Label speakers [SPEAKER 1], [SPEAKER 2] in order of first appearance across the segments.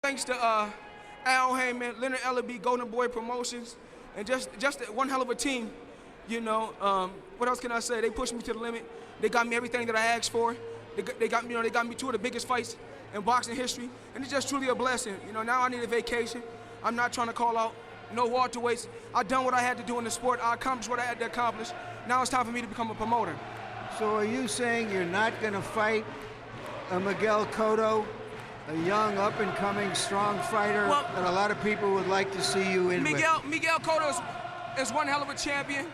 [SPEAKER 1] Thanks to Al Heyman, Leonard Ellaby, Golden Boy Promotions, and just one hell of a team. What else can I say? They pushed me to the limit. They got me everything that I asked for. They got me two of the biggest fights in boxing history, and it's just truly a blessing. Now I need a vacation. I'm not trying to call out no welterweights. I've done what I had to do in the sport. I accomplished what I had to accomplish. Now it's time for me to become a promoter.
[SPEAKER 2] So are you saying you're not going to fight a Miguel Cotto, a young, up-and-coming, strong fighter that a lot of people would like to see you in
[SPEAKER 1] Miguel Cotto is one hell of a champion,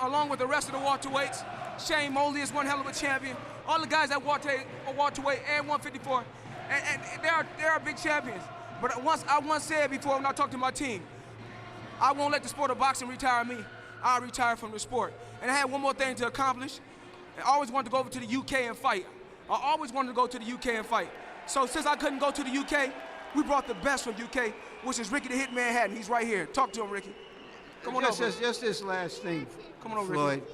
[SPEAKER 1] along with the rest of the welterweights. Shane Mosley is one hell of a champion. All the guys at welterweight and 154, and they are big champions. But I once said before when I talked to my team, I won't let the sport of boxing retire me. I'll retire from the sport. And I had one more thing to accomplish. I always wanted to go over to the UK and fight. I always wanted to go to the UK and fight. So since I couldn't go to the UK, we brought the best from UK, which is Ricky the Hitman Hatton. He's right here. Talk to him, Ricky. Come on over.
[SPEAKER 2] Just this last thing,
[SPEAKER 1] come on over,
[SPEAKER 2] Floyd.
[SPEAKER 1] Ricky.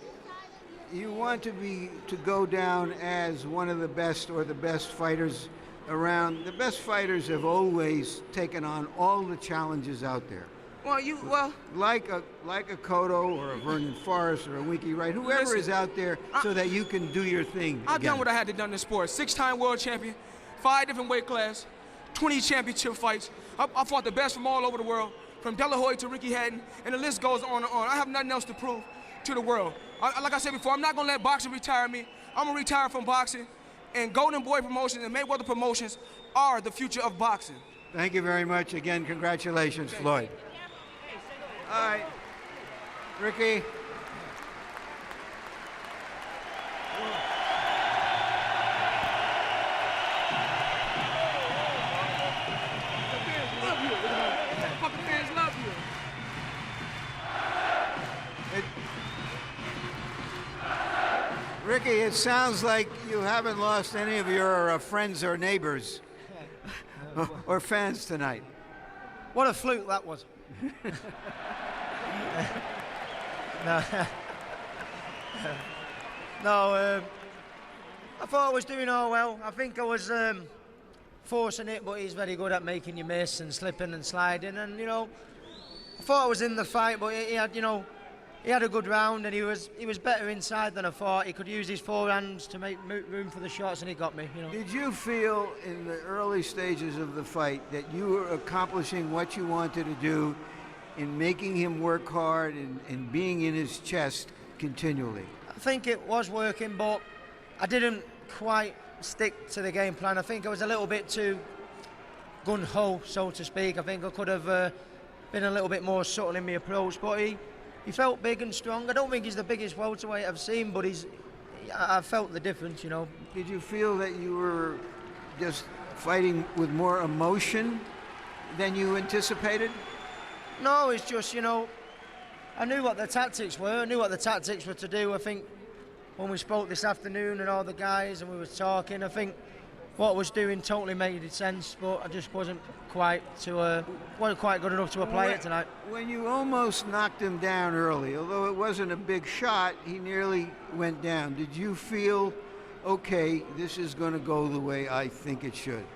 [SPEAKER 2] You want to go down as one of the best or the best fighters around. The best fighters have always taken on all the challenges out there. Like a Cotto or a Vernon Forrest or a Winky Wright, whoever is out there, so that you can do your thing.
[SPEAKER 1] I've done what I had to do in the sport. 6-time world champion, 5 different weight classes, 20 championship fights. I fought the best from all over the world, from De La Hoya to Ricky Hatton, and the list goes on and on. I have nothing else to prove to the world. Like I said before, I'm not gonna let boxing retire me. I'm gonna retire from boxing, and Golden Boy Promotions and Mayweather Promotions are the future of boxing.
[SPEAKER 2] Thank you very much. Again, congratulations, Floyd. All right, Ricky. Ricky, it sounds like you haven't lost any of your friends or neighbors or fans tonight.
[SPEAKER 3] What a fluke that was. No, I thought I was doing all well. I think I was forcing it, but he's very good at making you miss and slipping and sliding. And I thought I was in the fight, but he had a good round, and he was better inside than I thought. He could use his forehands to make room for the shots, and he got me.
[SPEAKER 2] Did you feel in the early stages of the fight that you were accomplishing what you wanted to do in making him work hard and being in his chest continually?
[SPEAKER 3] I think it was working, but I didn't quite stick to the game plan. I think I was a little bit too gun-ho, so to speak. I think I could have been a little bit more subtle in my approach, but he felt big and strong. I don't think he's the biggest welterweight I've seen, but I felt the difference,
[SPEAKER 2] Did you feel that you were just fighting with more emotion than you anticipated?
[SPEAKER 3] No, it's just, I knew what the tactics were. I knew what the tactics were to do. I think when we spoke this afternoon and all the guys and we were talking, I think what I was doing totally made sense, but I just wasn't quite good enough to apply it tonight.
[SPEAKER 2] When you almost knocked him down early, although it wasn't a big shot, he nearly went down. Did you feel, okay, this is going to go the way I think it should?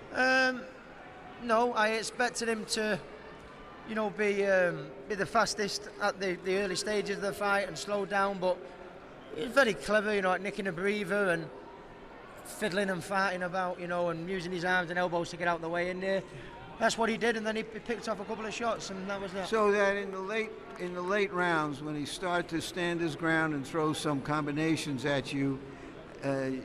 [SPEAKER 3] No, I expected him to, be the fastest at the early stages of the fight and slow down, but he's very clever, at nicking a breather and fiddling and farting about, and using his arms and elbows to get out the way, and that's what he did, and then he picked off a couple of shots, and that was that.
[SPEAKER 2] So that in the late rounds, when he started to stand his ground and throw some combinations at you,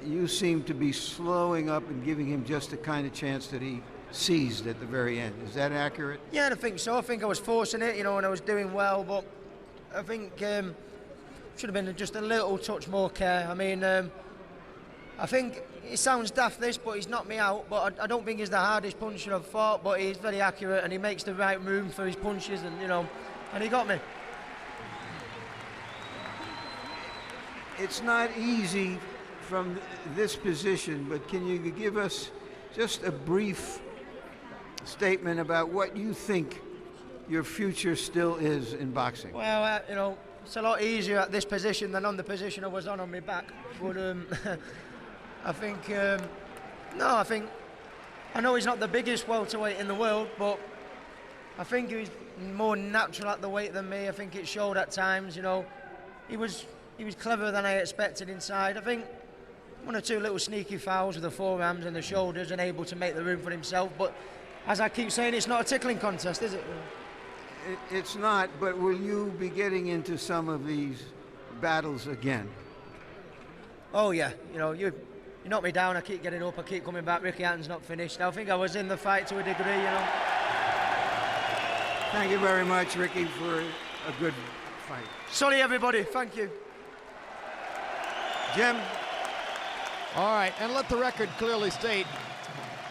[SPEAKER 2] you seemed to be slowing up and giving him just the kind of chance that he seized at the very end. Is that accurate?
[SPEAKER 3] Yeah, I think so. I think I was forcing it, and I was doing well, but I think should have been just a little touch more care. I mean, I think it sounds daft this, but he's knocked me out, but I don't think he's the hardest puncher I've fought, but he's very accurate and he makes the right room for his punches, and and he got me.
[SPEAKER 2] It's not easy from this position, but can you give us just a brief statement about what you think your future still is in boxing?
[SPEAKER 3] Well, it's a lot easier at this position than on the position I was on my back, but I think I know he's not the biggest welterweight in the world, but I think he's more natural at the weight than me. I think it showed at times, you know. He was cleverer than I expected inside. I think one or two little sneaky fouls with the forearms and the shoulders and able to make the room for himself. But as I keep saying, it's not a tickling contest, is it?
[SPEAKER 2] It's not, but will you be getting into some of these battles again?
[SPEAKER 3] Oh, yeah. You know, you knock me down, I keep getting up, I keep coming back. Ricky Hatton's not finished. I think I was in the fight to a degree, you know.
[SPEAKER 2] Thank you very much, Ricky, for a good fight.
[SPEAKER 3] Sorry, everybody. Thank you.
[SPEAKER 2] Jim?
[SPEAKER 4] All right, and let the record clearly state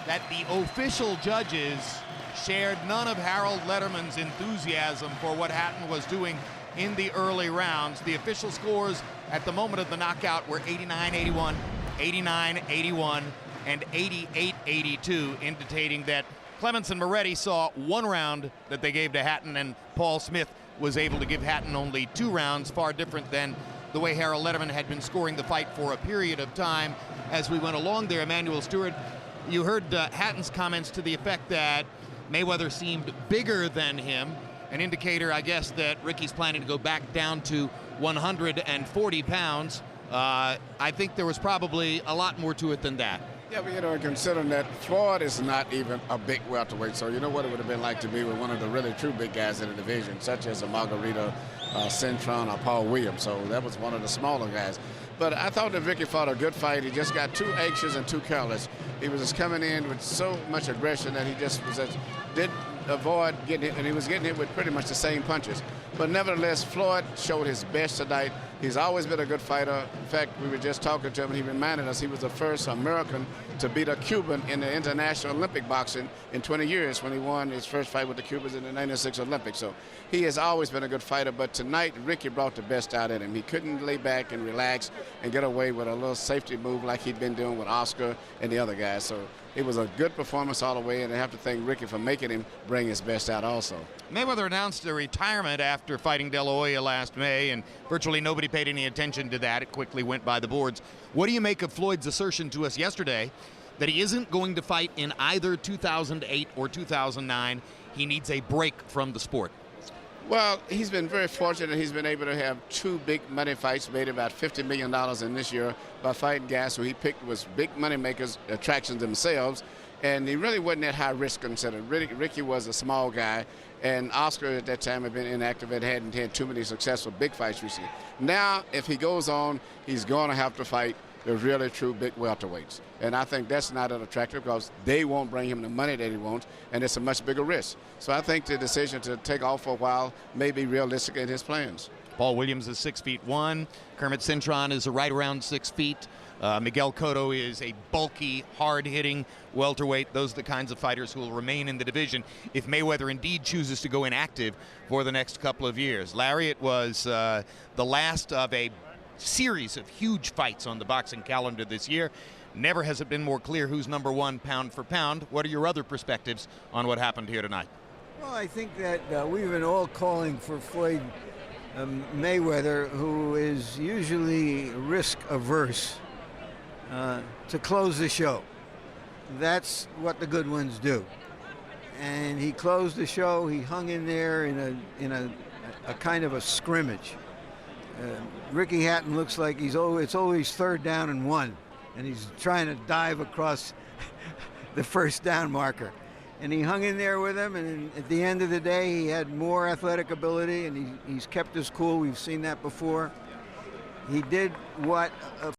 [SPEAKER 4] that the official judges shared none of Harold Letterman's enthusiasm for what Hatton was doing in the early rounds. The official scores at the moment of the knockout were 89-81, 89-81, and 88-82, indicating that Clements and Moretti saw one round that they gave to Hatton, and Paul Smith was able to give Hatton only 2 rounds, far different than the way Harold Letterman had been scoring the fight for a period of time. As we went along there, Emmanuel Stewart, you heard Hatton's comments to the effect that Mayweather seemed bigger than him, an indicator, I guess, that Ricky's planning to go back down to 140 pounds. I think there was probably a lot more to it than that.
[SPEAKER 5] Yeah, but, you know, considering that Floyd is not even a big welterweight, so you know what it would have been like to be with one of the really true big guys in the division, such as a Margarita Cintron or Paul Williams. So that was one of the smaller guys. But I thought that Ricky fought a good fight. He just got too anxious and too careless. He was just coming in with so much aggression that he just did avoid getting hit, and he was getting hit with pretty much the same punches. But nevertheless, Floyd showed his best tonight. He's always been a good fighter. In fact, we were just talking to him, and he reminded us he was the first American to beat a Cuban in the International Olympic boxing in 20 years when he won his first fight with the Cubans in the 96 Olympics. So he has always been a good fighter, but tonight Ricky brought the best out in him. He couldn't lay back and relax and get away with a little safety move like he'd been doing with Oscar and the other guys. So it was a good performance all the way, and I have to thank Ricky for making him bring his best out also.
[SPEAKER 4] Mayweather announced a retirement after fighting De La Hoya last May, and virtually nobody paid any attention to that. It quickly went by the boards. What do you make of Floyd's assertion to us yesterday that he isn't going to fight in either 2008 or 2009? He needs a break from the sport.
[SPEAKER 5] Well, he's been very fortunate. He's been able to have 2 big money fights, made about $50 million in this year by fighting guys who he picked was big money makers, attractions themselves, and he really wasn't that high risk considered. Ricky was a small guy, and Oscar at that time had been inactive and hadn't had too many successful big fights recently. Now, if he goes on, he's going to have to fight the really true big welterweights. And I think that's not attractive because they won't bring him the money that he wants, and it's a much bigger risk. So I think the decision to take off for a while may be realistic in his plans.
[SPEAKER 4] Paul Williams is 6'1". Kermit Cintron is right around 6 feet. Miguel Cotto is a bulky, hard-hitting welterweight. Those are the kinds of fighters who will remain in the division if Mayweather indeed chooses to go inactive for the next couple of years. Larry, it was the last of a series of huge fights on the boxing calendar this year. Never has it been more clear who's number one pound for pound. What are your other perspectives on what happened here tonight?
[SPEAKER 2] Well, I think that we've been all calling for Floyd Mayweather, who is usually risk-averse, to close the show. That's what the good ones do. And he closed the show. He hung in there in a kind of a scrimmage. Ricky Hatton looks like it's always 3rd down and 1, and he's trying to dive across the 1st down marker. And he hung in there with him, and at the end of the day, he had more athletic ability, and he's kept his cool. We've seen that before. He did what